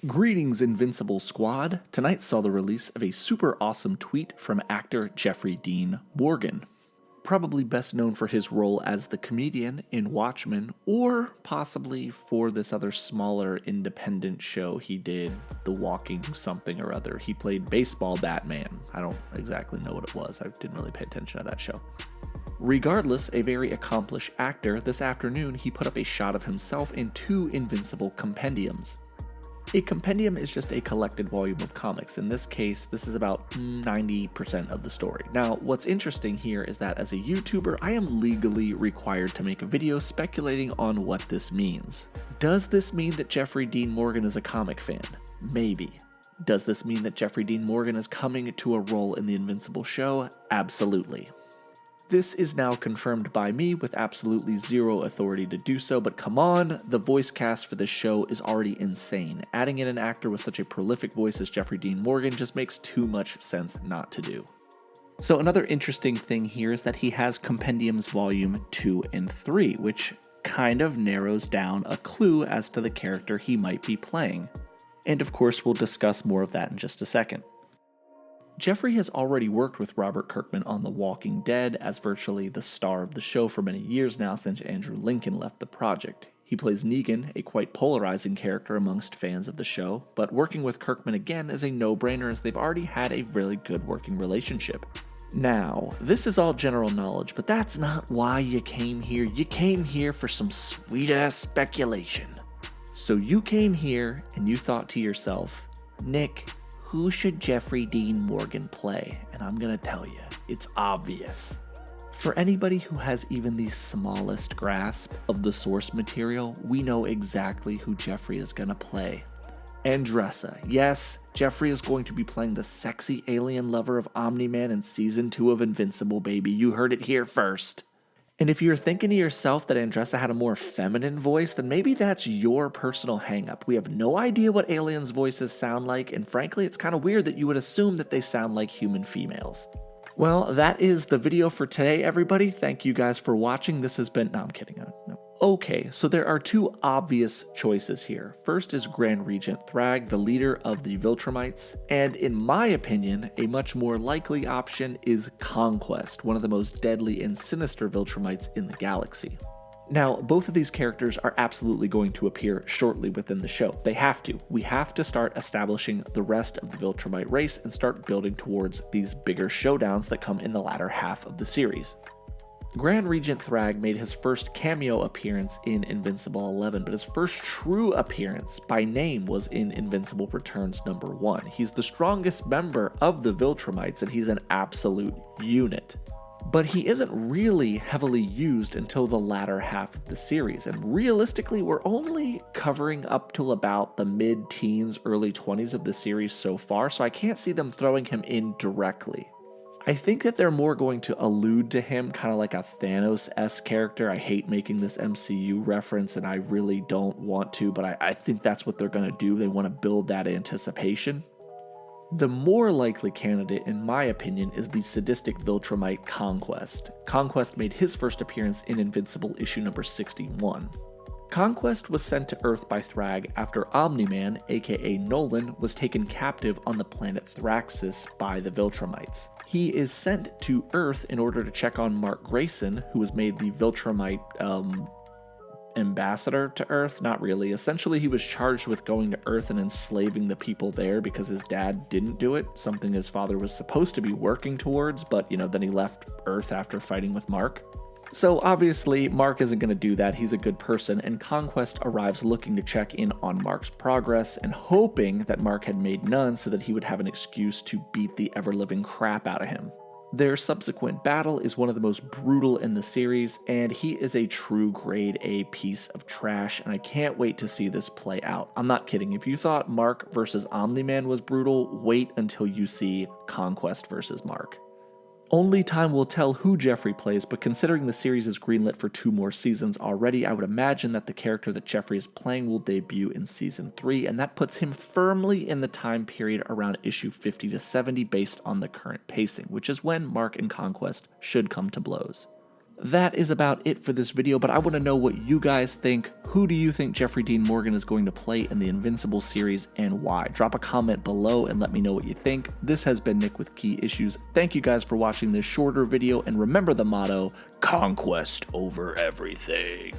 Greetings, Invincible Squad. Tonight saw the release of a super awesome tweet from actor Jeffrey Dean Morgan. Probably best known for his role as the comedian in Watchmen, or possibly for this other smaller independent show he did, The Walking Something or Other. He played Baseball Batman. I don't exactly know what it was. I didn't really pay attention to that show. Regardless, a very accomplished actor, this afternoon he put up a shot of himself in 2 Invincible compendiums. A compendium is just a collected volume of comics. In this case, this is about 90% of the story. Now, what's interesting here is that as a YouTuber, I am legally required to make a video speculating on what this means. Does this mean that Jeffrey Dean Morgan is a comic fan? Maybe. Does this mean that Jeffrey Dean Morgan is coming to a role in the Invincible show? Absolutely. This is now confirmed by me with absolutely zero authority to do so, but come on, the voice cast for this show is already insane. Adding in an actor with such a prolific voice as Jeffrey Dean Morgan just makes too much sense not to do. So another interesting thing here is that he has Compendiums Volume 2 and 3, which kind of narrows down a clue as to the character he might be playing. And of course, we'll discuss more of that in just a second. Jeffrey has already worked with Robert Kirkman on The Walking Dead as virtually the star of the show for many years now since Andrew Lincoln left the project. He plays Negan, a quite polarizing character amongst fans of the show, but working with Kirkman again is a no-brainer as they've already had a really good working relationship. Now, this is all general knowledge, but that's not why you came here. You came here for some sweet-ass speculation. So you came here and you thought to yourself, Nick, who should Jeffrey Dean Morgan play? And I'm gonna tell you, it's obvious. For anybody who has even the smallest grasp of the source material, we know exactly who Jeffrey is gonna play. Andressa. Yes, Jeffrey is going to be playing the sexy alien lover of Omni-Man in Season 2 of Invincible, baby. You heard it here first. And if you're thinking to yourself that Andressa had a more feminine voice, then maybe that's your personal hangup. We have no idea what aliens' voices sound like, and frankly, it's kind of weird that you would assume that they sound like human females. Well, that is the video for today, everybody. Thank you guys for watching. This has been... No, I'm kidding. No. Okay, so there are 2 obvious choices here. First is Grand Regent Thrag, the leader of the Viltrumites, and in my opinion, a much more likely option is Conquest, one of the most deadly and sinister Viltrumites in the galaxy. Now, both of these characters are absolutely going to appear shortly within the show. They have to. We have to start establishing the rest of the Viltrumite race and start building towards these bigger showdowns that come in the latter half of the series. Grand Regent Thrag made his first cameo appearance in Invincible 11, but his first true appearance by name was in Invincible Returns number 1. He's the strongest member of the Viltrumites, and he's an absolute unit. But he isn't really heavily used until the latter half of the series, and realistically, we're only covering up till about the mid-teens, early 20s of the series so far, so I can't see them throwing him in directly. I think that they're more going to allude to him kind of like a Thanos-esque character. I hate making this MCU reference, and I really don't want to, but I think that's what they're going to do. They want to build that anticipation. The more likely candidate, in my opinion, is the sadistic Viltrumite Conquest. Conquest made his first appearance in Invincible issue number 61. Conquest was sent to Earth by Thrag after Omni-Man, aka Nolan, was taken captive on the planet Thraxis by the Viltrumites. He is sent to Earth in order to check on Mark Grayson, who was made the Viltrumite ambassador to Earth. Not really. Essentially, he was charged with going to Earth and enslaving the people there because his dad didn't do it, something his father was supposed to be working towards, but, then he left Earth after fighting with Mark. So obviously, Mark isn't going to do that. He's a good person, and Conquest arrives looking to check in on Mark's progress and hoping that Mark had made none so that he would have an excuse to beat the ever-living crap out of him. Their subsequent battle is one of the most brutal in the series, and he is a true grade A piece of trash, and I can't wait to see this play out. I'm not kidding. If you thought Mark versus Omni-Man was brutal, wait until you see Conquest versus Mark. Only time will tell who Jeffrey plays, but considering the series is greenlit for 2 more seasons already, I would imagine that the character that Jeffrey is playing will debut in Season 3, and that puts him firmly in the time period around issue 50 to 70 based on the current pacing, which is when Mark and Conquest should come to blows. that is about it for this video, but I want to know what you guys think. Who do you think Jeffrey Dean Morgan is going to play in the Invincible series and why? Drop a comment below and let me know what you think. This has been Nick with Key Issues. Thank you guys for watching this shorter video, and remember the motto, conquest over everything.